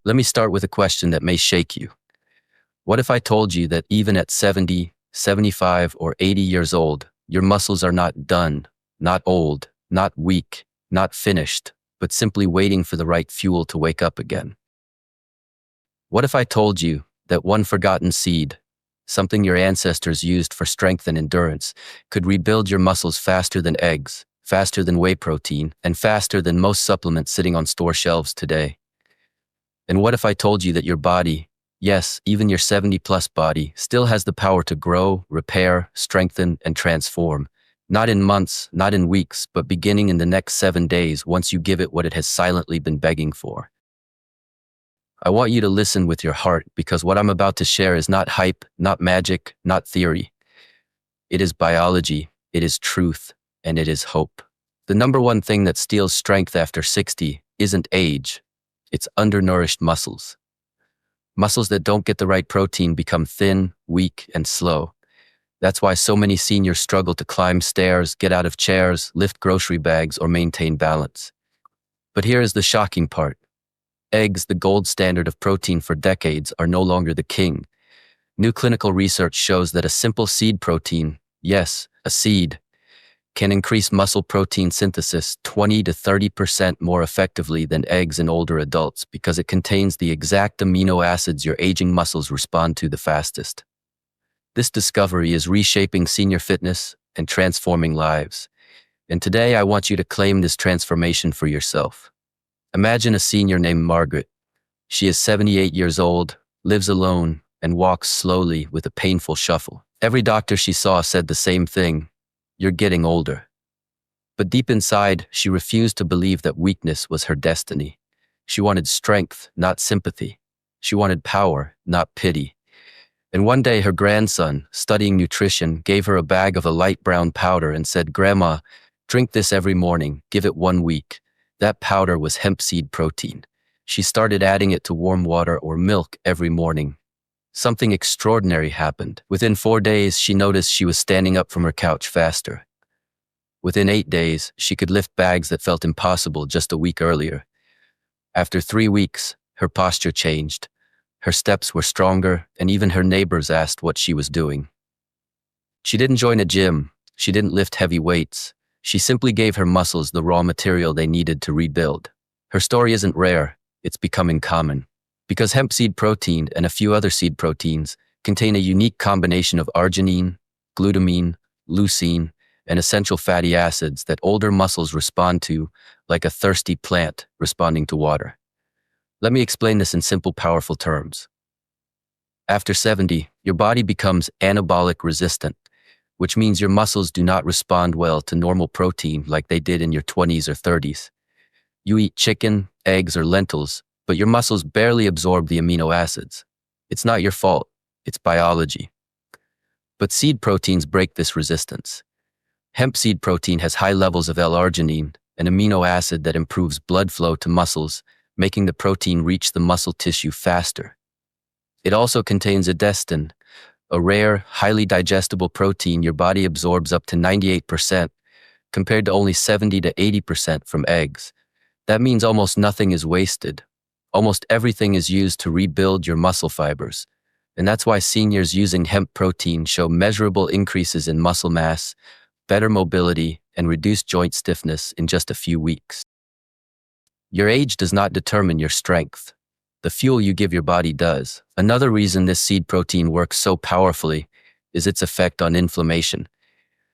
Let me start with a question that may shake you. What if I told you that even at 70, 75, or 80 years old, your muscles are not done, not old, not weak, not finished, but simply waiting for the right fuel to wake up again? What if I told you that one forgotten seed, something your ancestors used for strength and endurance, could rebuild your muscles faster than eggs, faster than whey protein, and faster than most supplements sitting on store shelves today? And what if I told you that your body, yes, even your 70-plus body, still has the power to grow, repair, strengthen, and transform? Not in months, not in weeks, but beginning in the next 7 days once you give it what it has silently been begging for. I want you to listen with your heart, because what I'm about to share is not hype, not magic, not theory. It is biology, it is truth, and it is hope. The number one thing that steals strength after 60 isn't age, it's undernourished muscles. Muscles that don't get the right protein become thin, weak, and slow. That's why so many seniors struggle to climb stairs, get out of chairs, lift grocery bags, or maintain balance. But here is the shocking part. Eggs, the gold standard of protein for decades, are no longer the king. New clinical research shows that a simple seed protein, yes, a seed, can increase muscle protein synthesis 20 to 30% more effectively than eggs in older adults because it contains the exact amino acids your aging muscles respond to the fastest. This discovery is reshaping senior fitness and transforming lives. And today I want you to claim this transformation for yourself. Imagine a senior named Margaret. She is 78 years old, lives alone, and walks slowly with a painful shuffle. Every doctor she saw said the same thing: "You're getting older." But deep inside, she refused to believe that weakness was her destiny. She wanted strength, not sympathy. She wanted power, not pity. And one day her grandson, studying nutrition, gave her a bag of a light brown powder and said, "Grandma, drink this every morning, give it 1 week." That powder was hemp seed protein. She started adding it to warm water or milk every morning. Something extraordinary happened. Within 4 days, she noticed she was standing up from her couch faster. Within 8 days, she could lift bags that felt impossible just a week earlier. After 3 weeks, her posture changed. Her steps were stronger, and even her neighbors asked what she was doing. She didn't join a gym. She didn't lift heavy weights. She simply gave her muscles the raw material they needed to rebuild. Her story isn't rare, it's becoming common. Because hemp seed protein and a few other seed proteins contain a unique combination of arginine, glutamine, leucine, and essential fatty acids that older muscles respond to like a thirsty plant responding to water. Let me explain this in simple, powerful terms. After 70, your body becomes anabolic resistant, which means your muscles do not respond well to normal protein like they did in your 20s or 30s. You eat chicken, eggs, or lentils, but your muscles barely absorb the amino acids. It's not your fault, it's biology. But seed proteins break this resistance. Hemp seed protein has high levels of L-arginine, an amino acid that improves blood flow to muscles, making the protein reach the muscle tissue faster. It also contains edestin, a rare, highly digestible protein your body absorbs up to 98%, compared to only 70 to 80% from eggs. That means almost nothing is wasted. Almost everything is used to rebuild your muscle fibers. And that's why seniors using hemp protein show measurable increases in muscle mass, better mobility, and reduced joint stiffness in just a few weeks. Your age does not determine your strength. The fuel you give your body does. Another reason this seed protein works so powerfully is its effect on inflammation.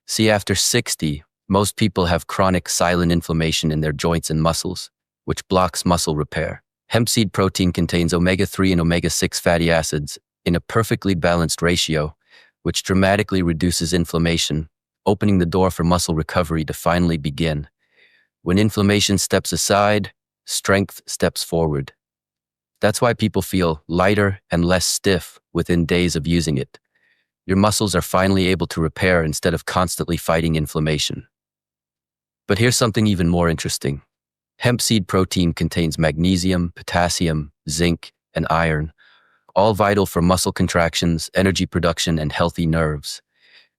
See, after 60, most people have chronic silent inflammation in their joints and muscles, which blocks muscle repair. Hemp seed protein contains omega-3 and omega-6 fatty acids in a perfectly balanced ratio, which dramatically reduces inflammation, opening the door for muscle recovery to finally begin. When inflammation steps aside, strength steps forward. That's why people feel lighter and less stiff within days of using it. Your muscles are finally able to repair instead of constantly fighting inflammation. But here's something even more interesting. Hemp seed protein contains magnesium, potassium, zinc, and iron, all vital for muscle contractions, energy production, and healthy nerves.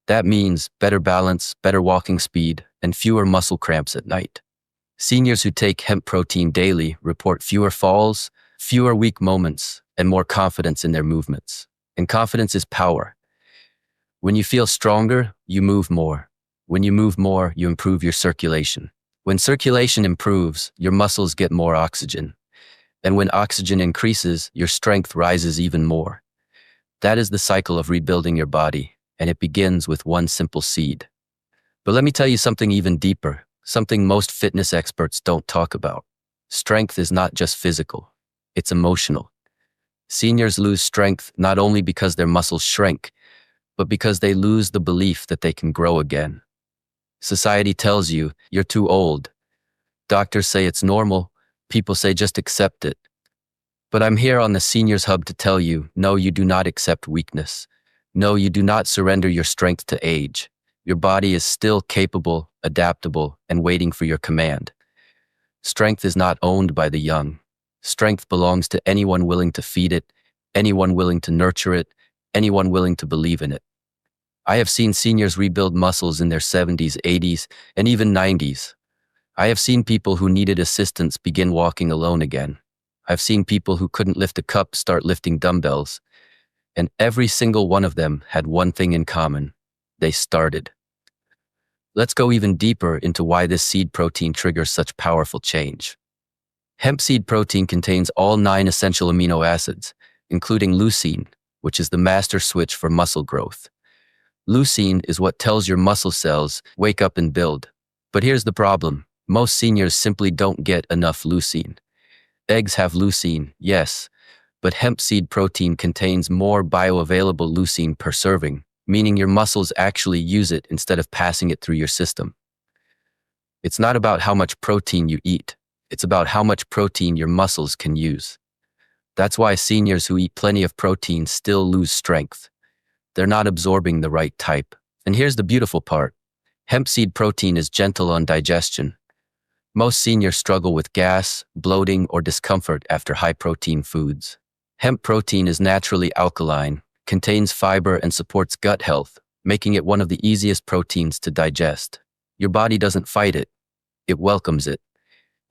That means better balance, better walking speed, and fewer muscle cramps at night. Seniors who take hemp protein daily report fewer falls, fewer weak moments, and more confidence in their movements. And confidence is power. When you feel stronger, you move more. When you move more, you improve your circulation. When circulation improves, your muscles get more oxygen. And when oxygen increases, your strength rises even more. That is the cycle of rebuilding your body, and it begins with one simple seed. But let me tell you something even deeper, something most fitness experts don't talk about. Strength is not just physical, it's emotional. Seniors lose strength not only because their muscles shrink, but because they lose the belief that they can grow again. Society tells you you're too old. Doctors say it's normal. People say just accept it. But I'm here on the Seniors Hub to tell you, no, you do not accept weakness. No, you do not surrender your strength to age. Your body is still capable, adaptable, and waiting for your command. Strength is not owned by the young. Strength belongs to anyone willing to feed it, anyone willing to nurture it, anyone willing to believe in it. I have seen seniors rebuild muscles in their 70s, 80s, and even 90s. I have seen people who needed assistance begin walking alone again. I've seen people who couldn't lift a cup start lifting dumbbells. And every single one of them had one thing in common. They started. Let's go even deeper into why this seed protein triggers such powerful change. Hemp seed protein contains all 9 essential amino acids, including leucine, which is the master switch for muscle growth. Leucine is what tells your muscle cells, wake up and build. But here's the problem. Most seniors simply don't get enough leucine. Eggs have leucine, yes, but hemp seed protein contains more bioavailable leucine per serving, meaning your muscles actually use it instead of passing it through your system. It's not about how much protein you eat. It's about how much protein your muscles can use. That's why seniors who eat plenty of protein still lose strength. They're not absorbing the right type. And here's the beautiful part. Hemp seed protein is gentle on digestion. Most seniors struggle with gas, bloating, or discomfort after high-protein foods. Hemp protein is naturally alkaline, contains fiber, and supports gut health, making it one of the easiest proteins to digest. Your body doesn't fight it, it welcomes it.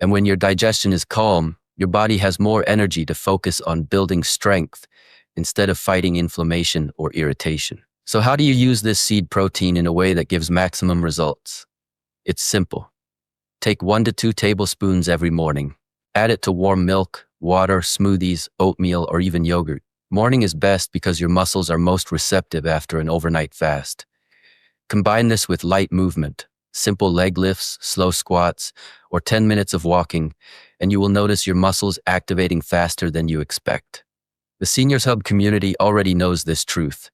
And when your digestion is calm, your body has more energy to focus on building strength instead of fighting inflammation or irritation. So how do you use this seed protein in a way that gives maximum results? It's simple. Take 1 to 2 tablespoons every morning. Add it to warm milk, water, smoothies, oatmeal, or even yogurt. Morning is best because your muscles are most receptive after an overnight fast. Combine this with light movement, simple leg lifts, slow squats, or 10 minutes of walking, and you will notice your muscles activating faster than you expect. The Seniors Hub community already knows this truth.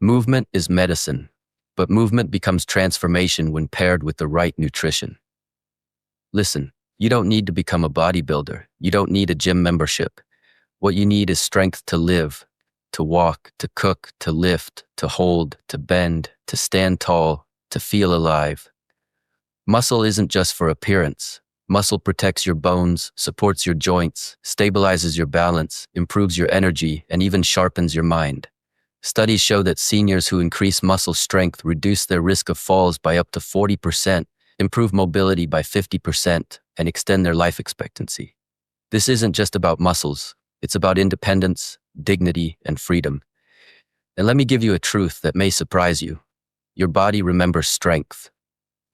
Movement is medicine, but movement becomes transformation when paired with the right nutrition. Listen, you don't need to become a bodybuilder. You don't need a gym membership. What you need is strength to live, to walk, to cook, to lift, to hold, to bend, to stand tall, to feel alive. Muscle isn't just for appearance. Muscle protects your bones, supports your joints, stabilizes your balance, improves your energy, and even sharpens your mind. Studies show that seniors who increase muscle strength reduce their risk of falls by up to 40%, improve mobility by 50%, and extend their life expectancy. This isn't just about muscles. It's about independence, dignity, and freedom. And let me give you a truth that may surprise you. Your body remembers strength.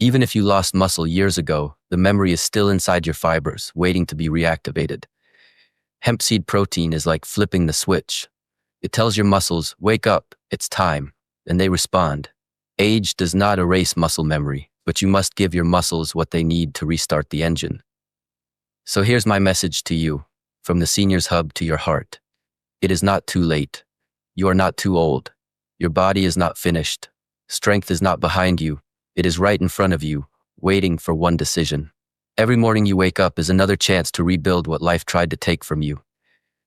Even if you lost muscle years ago, the memory is still inside your fibers, waiting to be reactivated. Hemp seed protein is like flipping the switch. It tells your muscles, wake up, it's time, and they respond. Age does not erase muscle memory, but you must give your muscles what they need to restart the engine. So here's my message to you, from the Seniors Hub to your heart. It is not too late. You are not too old. Your body is not finished. Strength is not behind you. It is right in front of you, waiting for one decision. Every morning you wake up is another chance to rebuild what life tried to take from you.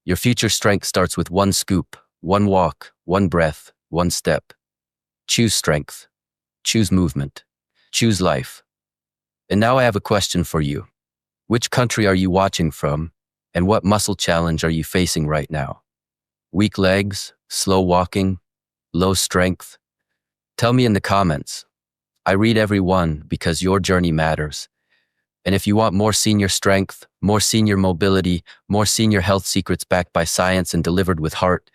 Your future strength starts with one scoop, one walk, one breath, one step. Choose strength. Choose movement. Choose life. And now I have a question for you. Which country are you watching from, and what muscle challenge are you facing right now? Weak legs, slow walking, low strength? Tell me in the comments. I read every one because your journey matters. And if you want more senior strength, more senior mobility, more senior health secrets backed by science and delivered with heart.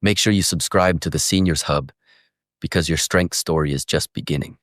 Make sure you subscribe to the Seniors Hub because your strength story is just beginning.